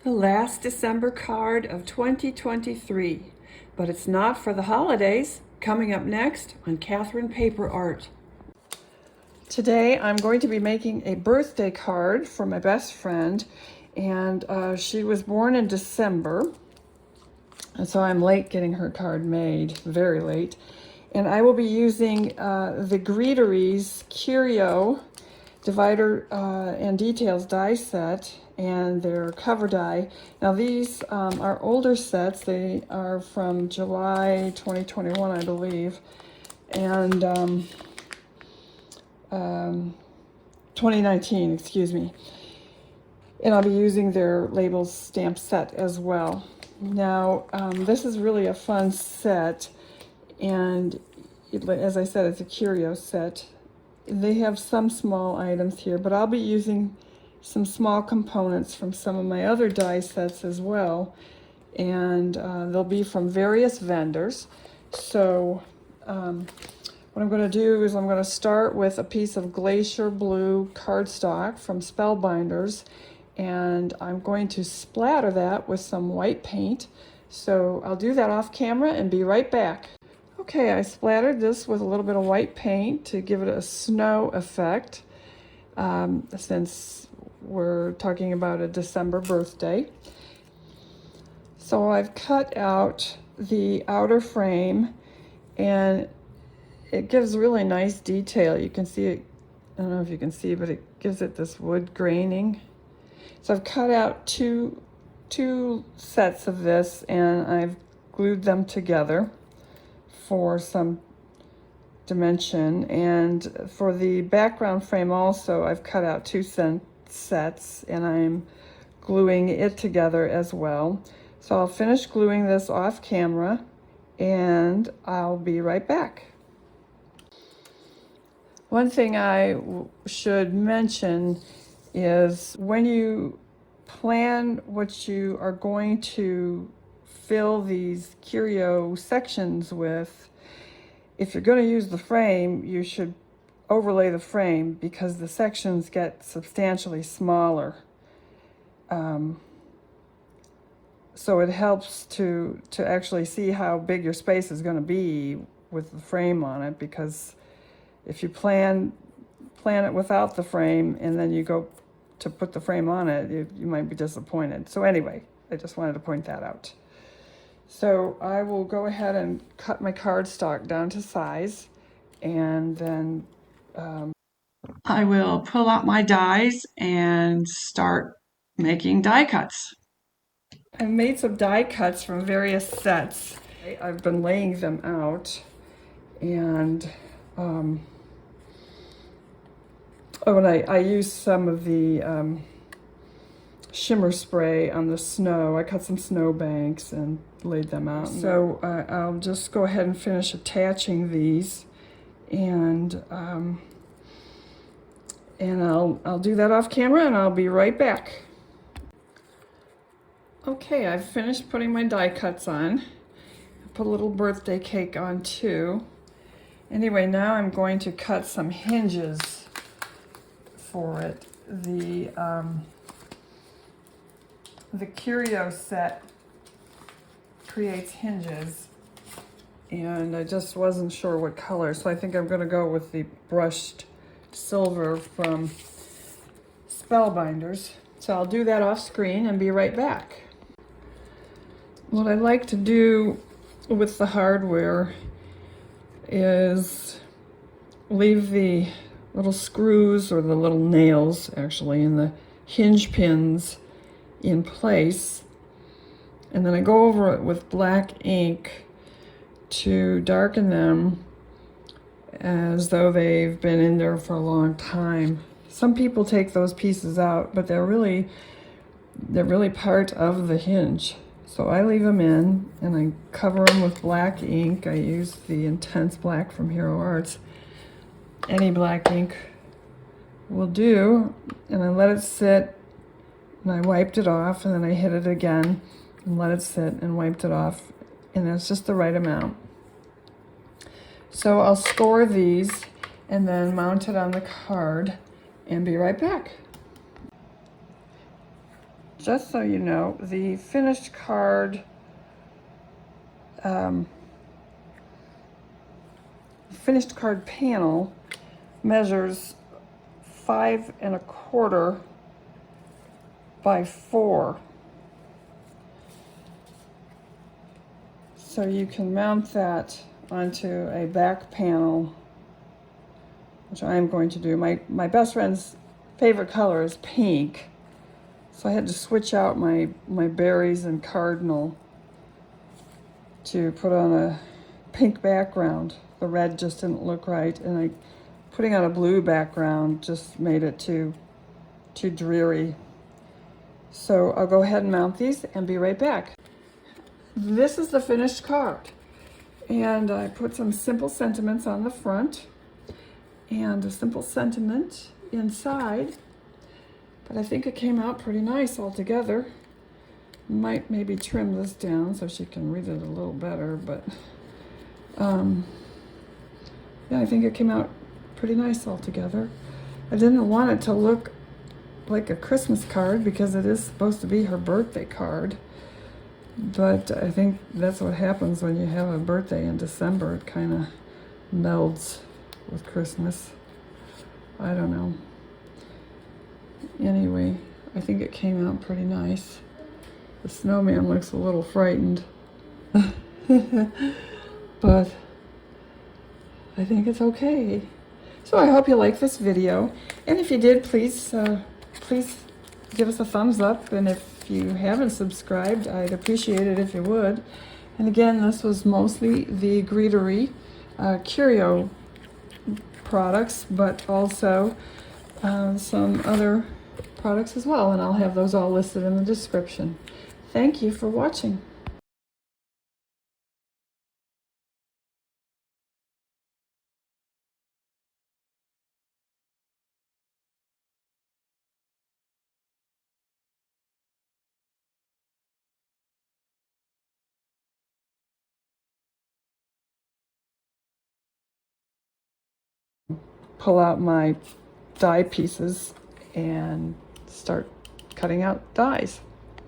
The last December card of 2023, but it's not for the holidays. Coming up next on Catherine Paper Art. Today I'm going to be making a birthday card for my best friend, and she was born in December, and so I'm late getting her card made, very late. And I will be using the Greetery's Curio divider and details die set and their cover die. Now these are older sets. They are from July 2021, I believe, and 2019, excuse me. And I'll be using their labels stamp set as well. Now this is really a fun set, and as I said, it's a curio set. They have some small items here, but I'll be using some small components from some of my other die sets as well, and they'll be from various vendors. So what I'm going to do is I'm going to start with a piece of glacier blue cardstock from Spellbinders, and I'm going to splatter that with some white paint. So I'll do that off camera and be right back. Okay, I splattered this with a little bit of white paint to give it a snow effect, since we're talking about a December birthday. So I've cut out the outer frame, and it gives really nice detail. You can see it, I don't know if you can see, but it gives it this wood graining. So I've cut out two sets of this, and I've glued them together for some dimension. And for the background frame also, I've cut out two sets, and I'm gluing it together as well. So I'll finish gluing this off camera, and I'll be right back. One thing I should mention is when you plan what you are going to fill these curio sections with, if you're going to use the frame, you should overlay the frame, because the sections get substantially smaller. So it helps to actually see how big your space is going to be with the frame on it, because if you plan it without the frame and then you go to put the frame on it, you might be disappointed. So anyway, I just wanted to point that out. So I will go ahead and cut my cardstock down to size, and then I will pull out my dies and start making die cuts. I've made some die cuts from various sets. I've been laying them out, and I used some of the shimmer spray on the snow. I cut some snow banks and laid them out. So I'll just go ahead and finish attaching these, and I'll do that off camera, and I'll be right back. Okay, I've finished putting my die cuts on. I put a little birthday cake on too. Anyway, now I'm going to cut some hinges for it. The Curio set creates hinges, and I just wasn't sure what color, so I think I'm going to go with the brushed silver from Spellbinders. So I'll do that off screen and be right back. What I like to do with the hardware is leave the little screws, or the little nails actually, and the hinge pins in place, and then I go over it with black ink to darken them as though they've been in there for a long time. Some people take those pieces out, but they're really part of the hinge. So I leave them in, and I cover them with black ink. I use the Intense Black from Hero Arts. Any black ink will do, and I let it sit, and I wiped it off, and then I hit it again and let it sit and wiped it off, and that's just the right amount. So I'll score these and then mount it on the card and be right back. just so you know, the finished card panel measures 5¼ by 4. So you can mount that onto a back panel, which I am going to do. My best friend's favorite color is pink, so I had to switch out my berries and cardinal to put on a pink background. The red just didn't look right, and putting on a blue background just made it too dreary. So I'll go ahead and mount these and be right back. This is the finished card, and I put some simple sentiments on the front and a simple sentiment inside, but I think it came out pretty nice altogether. Might maybe trim this down so she can read it a little better, but yeah, I think it came out pretty nice altogether. I didn't want it to look like a Christmas card because it is supposed to be her birthday card. But I think that's what happens when you have a birthday in December. It kind of melds with Christmas. I don't know. Anyway, I think it came out pretty nice. The snowman looks a little frightened. But I think it's okay. So I hope you like this video. And if you did, please give us a thumbs up. And if you haven't subscribed, I'd appreciate it if you would. And again, this was mostly the Greetery Curio products, but also some other products as well, and I'll have those all listed in the description. Thank you for watching. Pull out my die pieces and start cutting out dies.